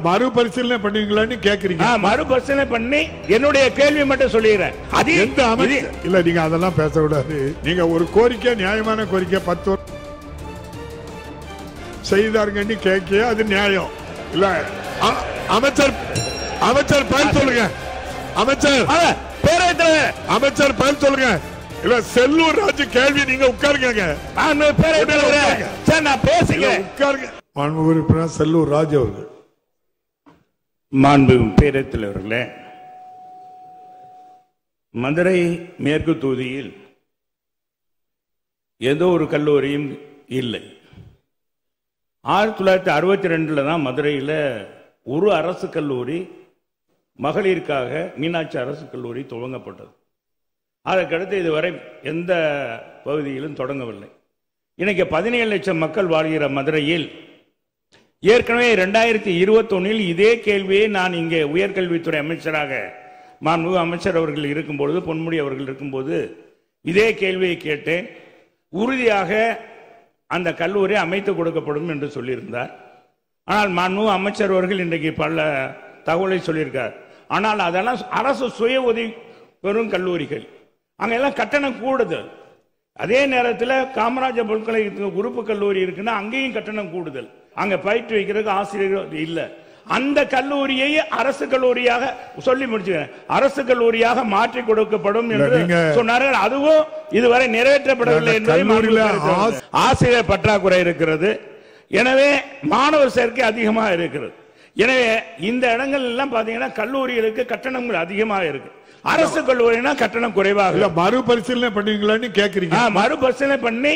மறுபரிசீலனை பண்ணுவீங்களான்னு கேக்குறீங்க. மறுபரிசீலனை பண்ணி என்னுடைய கேள்வி மட்டும் சொல்லிடுறேன். அது எந்த அமைச்சர் இல்ல, நீங்க அதெல்லாம் பேசக்கூடாது. நீங்க ஒரு கோரிக்கை, நியாயமான கோரிக்கை 10 செய்தாருங்கன்னு கேட்க, அது நியாயம் இல்ல. அமைச்சர் பதில் சொல்லுங்க. அமைச்சர் பதில் சொல்லுங்க. இல்ல, செல்லூர் ராஜு கேள்வி நீங்க உட்காருங்க. நான் பேசுகிறேன். உட்காருங்க. மாண்பு உறுப்பினர் செல்லூர் ராஜு அவர்கள். மாண்பு பேரவைத் அவர்களே, மதுரை மேற்கு தொகுதியில் ஏதோ ஒரு கல்லூரியும் இல்லை. 1962 தான் மதுரையில் ஒரு அரசு கல்லூரி மகளிருக்காக மீனாட்சி அரசு கல்லூரி துவங்கப்பட்டது. அதற்கடுத்து இதுவரை எந்த பகுதியிலும் தொடங்கவில்லை. இன்னைக்கு 17 லட்சம் மக்கள் வாழ்கிற மதுரையில் ஏற்கனவே 2021 இதே கேள்வியை நான் இங்கே உயர்கல்வித்துறை அமைச்சராக மாண்புமிகு அமைச்சர் அவர்கள் இருக்கும்பொழுது, பொன்முடி அவர்கள் இருக்கும்போது இதே கேள்வியை கேட்டேன். உறுதியாக அந்த கல்லூரி அமைத்து கொடுக்கப்படும் என்று சொல்லியிருந்தார். ஆனால் மாண்புமிகு அமைச்சர் அவர்கள் இன்றைக்கு பல தகவலை சொல்லியிருக்கார். ஆனால் அதெல்லாம் அரசு சுய உதவி பெறும் கல்லூரிகள், அங்கெல்லாம் கட்டணம் கூடுதல். அதே நேரத்தில் காமராஜர் பல்கலைக்கழக உறுப்பு கல்லூரி இருக்குன்னா அங்கேயும் கட்டணம் கூடுதல். அங்க பயிற்சி வைக்கிறதுக்கு ஆசிரியர்கள் இல்லை. அந்த கல்லூரியை அரசு கல்லூரியாக சொல்லி முடிச்சுக்கிறேன், அரசு கல்லூரியாக மாற்றி கொடுக்கப்படும் என்று சொன்னார்கள். அதுவும் இதுவரை நிறைவேற்றப்படவில்லை என்பதை ஆசிரியர் பற்றாக்குறை இருக்கிறது. எனவே மாணவர் சேர்க்கை அதிகமாக இருக்கிறது. எனவே இந்த இடங்கள் எல்லாம் பாத்தீங்கன்னா கல்லூரிகளுக்கு கட்டணங்கள் அதிகமாக இருக்கு. அரசு கல்லூரினா கட்டணம் குறைவாக. மறுபரிசீலனை பண்ணுவீங்களான்னு கேக்குறீங்க. மறுபரிசீலனை பண்ணி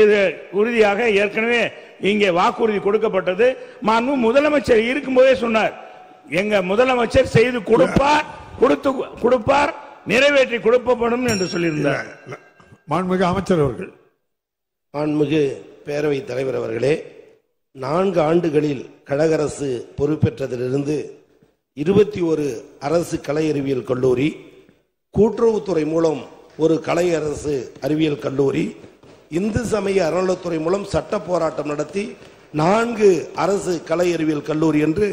இது உறுதியாக ஏற்கனவே இங்கே வாக்குறுதி கொடுக்கப்பட்டது. மாண்பு முதலமைச்சர் இருக்கும்போதே சொன்னார், எங்க முதலமைச்சர் செய்து கொடுப்பார், நிறைவேற்றி கொடுக்கப்படும் என்று சொல்லியிருந்தார். மாண்புமிகு அமைச்சர் அவர்கள். மாண்புமிகு பேரவைத் தலைவர் அவர்களே, 4 ஆண்டுகளில் கழக அரசு பொறுப்பேற்றதிலிருந்து 21 அரசு கலை அறிவியல் கல்லூரி, கூட்டுறவுத்துறை மூலம் ஒரு கலை அரசு அறிவியல் கல்லூரி, இந்து சமய அறநிலைத்துறை மூலம் சட்ட போராட்டம் நடத்தி 4 அரசு கலை அறிவியல் கல்லூரி என்று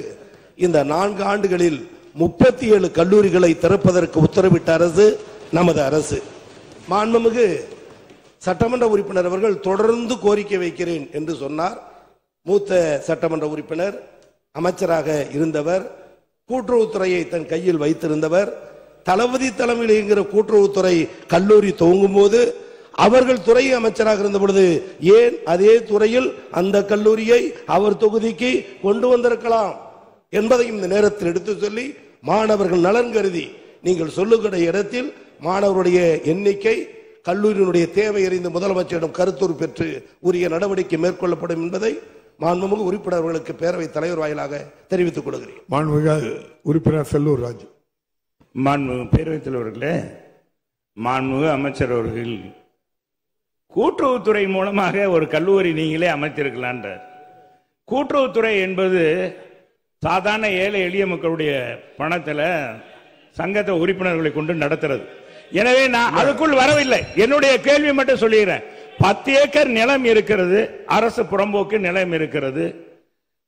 இந்த 4 ஆண்டுகளில் 37 கல்லூரிகளை திறப்பதற்கு உத்தரவிட்ட அரசு நமது அரசு. மாண்புமிகு சட்டமன்ற உறுப்பினர் அவர்கள் தொடர்ந்து கோரிக்கை வைக்கிறேன் என்று சொன்னார். மூத்த சட்டமன்ற உறுப்பினர், அமைச்சராக இருந்தவர், கூட்டுறவுத்துறையை தன் கையில் வைத்திருந்தவர். தளபதி தலைமையில் இயங்குகிற கூட்டுறவுத்துறை கல்லூரி துவங்கும் போது அவர்கள் துறை அமைச்சராக இருந்த பொழுது ஏன் அதே துறையில் அந்த கல்லூரியை அவர் தொகுதிக்கு கொண்டு வந்திருக்கலாம் என்பதையும் இந்த நேரத்தில் எடுத்து சொல்லி, மாணவர்கள் நலன் கருதி நீங்கள் சொல்லுகிற இடத்தில் மாணவருடைய எண்ணிக்கை, கல்லூரியினுடைய தேவை அறிந்து முதலமைச்சரிடம் கருத்துரு பெற்று உரிய நடவடிக்கை மேற்கொள்ளப்படும் என்பதை மாண்புமிகு உறுப்பினர்களுக்கு பேரவைத் தலைவர் வாயிலாக தெரிவித்துக் கொள்கிறேன். மாண்புமிகு உறுப்பினர் செல்லூர் ராஜு. மாண்புமிகு பேரவைத் தலைவர்களே, மாண்புமிகு அமைச்சர் அவர்கள் கூட்டுறவுத்துறை மூலமாக ஒரு கல்லூரி நீங்களே அமைத்திருக்கலான்றார். கூட்டுறவுத்துறை என்பது சாதாரண ஏழை எளிய மக்களுடைய பணத்தில் சங்கத்தை உறுப்பினர்களை கொண்டு நடத்துறது. எனவே நான் அதுக்குள் வரவில்லை. என்னுடைய கேள்வி மட்டும் சொல்லுகிறேன். 10 ஏக்கர் நிலம் இருக்கிறது, அரசு புறம்போக்கு நிலம் இருக்கிறது,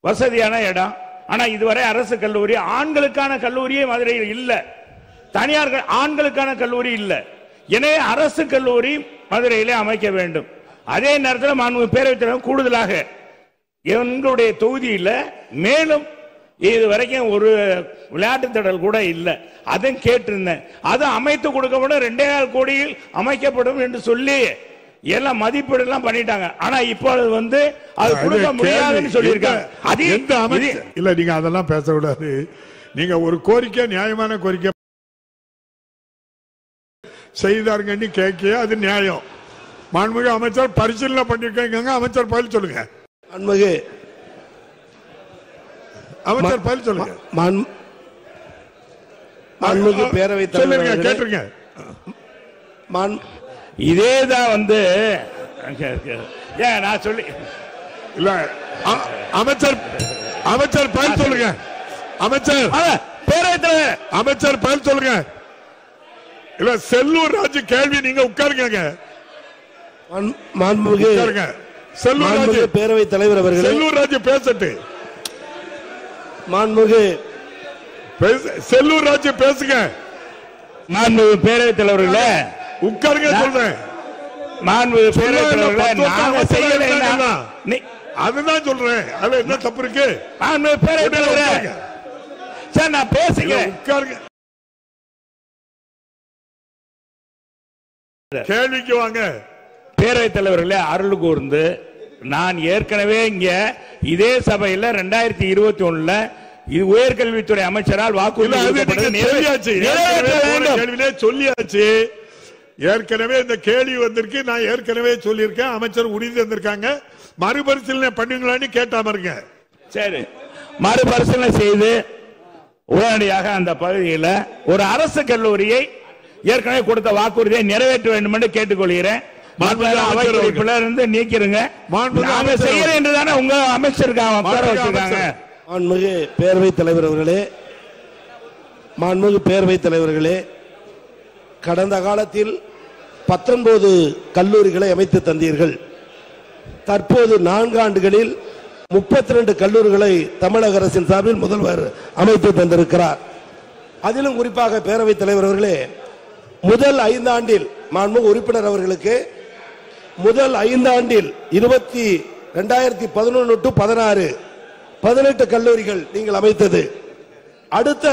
வசதியான இடம். ஆனா இதுவரை அரசு கல்லூரி, ஆண்களுக்கான கல்லூரியே மதுரையில் இல்ல, தனியார் ஆண்களுக்கான கல்லூரி இல்ல. எனவே அரசு கல்லூரி மதுரையிலே அமைக்க வேண்டும். அதே நேரத்தில் மாண்புமிகு பேரவைத் தலைவர் கூடுதலாக எங்களுடைய தொகுதியில் மேலும் இதுவரைக்கும் ஒரு விளையாட்டு திடல் கூட இல்லை, அதையும் கேட்டிருந்தேன். அது அமைத்து கொடுக்கப்படும், 2.5 கோடியில் அமைக்கப்படும் என்று சொல்லி எல்லாம் மதிப்பீடு எல்லாம் பண்ணிட்டாங்க. ஆனா இப்பொழுது அது கொடுக்க முடியாதுன்னு சொல்லியிருக்காங்க. இல்ல, நீங்க அதெல்லாம் பேசக்கூடாது. நீங்க ஒரு கோரிக்கை, நியாயமான கோரிக்கை செய்தாருங்கன்னு கேட்க, அது நியாயம். மாண்புமிகு அமைச்சர் பரிசீலனை பண்ணிருக்காங்க. அமைச்சர் பதில் சொல்லுங்க. மாண்புமிகு அமைச்சர் பதில் சொல்லுங்க. மாண்புமிகு பேரவைத் தலைவர் கேட்டுருங்க. இதேதான் நான் சொல்லி இல்ல, அமைச்சர் பதில் சொல்லுங்க. அமைச்சர் பேரவைத் தலைவர் அமைச்சர் பதில் சொல்லுங்க. இல்ல, செல்லூர் ராஜு கேள்வி நீங்க உட்காருங்க. மாண்புமிகு செல்லூர் ராஜு பேரவைத் தலைவர் அவர்கள் செல்லூர் ராஜு பேசட்டு. மாண்புமிகு செல்லூர் ராஜு பேசுங்க. மாண்புமிகு பேரவைத் தலைவர்களே உட்காருங்க சொல்றேன். மாண்புமிகு பேரவைத் தலைவர்களே நாம செய்யலைன்னா அதுதான் சொல்றேன். அதுல என்ன தப்பு இருக்கு? மாண்புமிகு பேரவைத் தலைவரே சார் நான் பேசுகிறேன். உட்காருங்க. கேள்விக்கு வாங்க. பேரவைத் தலைவர்களே அருள் கூர்ந்து நான் ஏற்கனவே இங்க இதே சபையில் 2021 இது உயர்கல்வித்துறை அமைச்சரால் வாக்குறுதி சொல்லியாச்சு. ஏற்கனவே இந்த கேள்வி வந்திருக்கு. நான் ஏற்கனவே சொல்லியிருக்கேன். அமைச்சர் உறுதி தந்திருக்காங்க. மறுபரிசீலனை பண்ணுங்களான்னு கேட்டாம இருங்க. சரி, மறுபரிசீலனை செய்து உடனடியாக அந்த பகுதியில் ஒரு அரசு கல்லூரியை ஏற்கனவே கொடுத்த வாக்குறுதியை நிறைவேற்ற வேண்டும் என்று கேட்டுக்கொள்கிறேன். நீக்கிறங்க செய்யறேன் என்றுதானே உங்க அமைச்சருக்காக மாண்புமிகு பேரவைத் தலைவர் அவர்களே, மாண்புமிகு பேரவைத் தலைவர்களே, கடந்த காலத்தில் 19 கல்லூரிகளை அமைத்து தந்தீர்கள். தற்போது 4 ஆண்டுகளில் 32 கல்லூரிகளை தமிழக அரசின் சார்பில் முதல்வர் அமைத்து தந்திருக்கிறார். அதிலும் குறிப்பாக பேரவைத் தலைவர் அவர்களே, முதல் 5 ஆண்டில் மாண்புமிகு உறுப்பினர் அவர்களுக்கு முதல் 5 ஆண்டில் 2011 to 16 18 கல்லூரிகள் நீங்கள் அமைத்தது. அடுத்த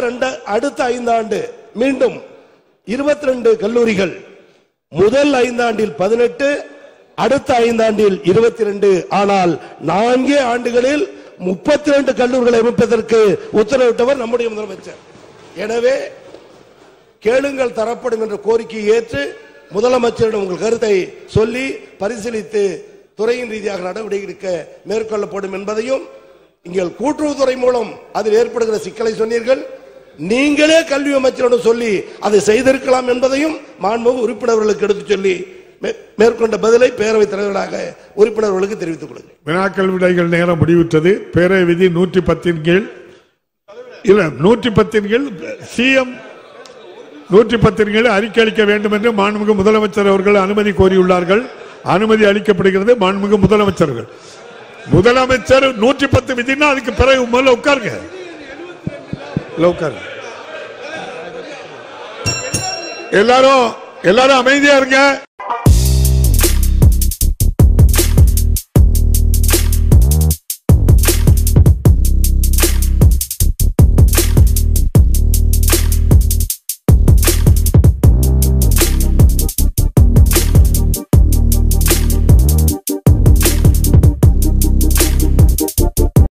5 ஆண்டு மீண்டும் 22 கல்லூரிகள். முதல் 5 ஆண்டில் 18, அடுத்த 5 ஆண்டில் 22. ஆனால் 4 ஆண்டுகளில் 32 கல்லூரிகளை அமைப்பதற்கு உத்தரவிட்டவர் நம்முடைய முதலமைச்சர். எனவே கேளுங்கள் தரப்படும் என்ற கோரிக்கையை ஏற்று முதலமைச்சரிடம் உங்கள் கருத்தை சொல்லி பரிசீலித்து துறையின் ரீதியாக நடவடிக்கை எடுக்க மேற்கொள்ளப்படும் என்பதையும், இங்கே கூட்டுறவுத்துறை மூலம் அதில் ஏற்படுகிற சிக்கலை சொன்னீர்கள். நீங்களே கல்வி அமைச்சரிடம் சொல்லி அதை செய்திருக்கலாம் என்பதையும் மாண்புமிகு உறுப்பினர்களுக்கு எடுத்து சொல்லி மேற்கொண்ட பதிலை பேரவைத் தலைவர்களாக உறுப்பினர்களுக்கு தெரிவித்துக் கொள்கிறேன். வினாக்கள் விடைகள் நேரம் முடிவுற்றது. பேரவை விதி 110 கீழ் 110 கீழ் சிஎம் 110 கீழ் அறிக்கை அளிக்க வேண்டும் என்று மாண்புமிகு முதலமைச்சர் அவர்கள் அனுமதி கோரியுள்ளார்கள். அனுமதி அளிக்கப்படுகிறது. மாண்புமிகு முதலமைச்சர் 110 விதினா அதுக்கு பிறகு முதல்ல உட்காருங்க. எல்லாரும் அமைதியா இருங்க.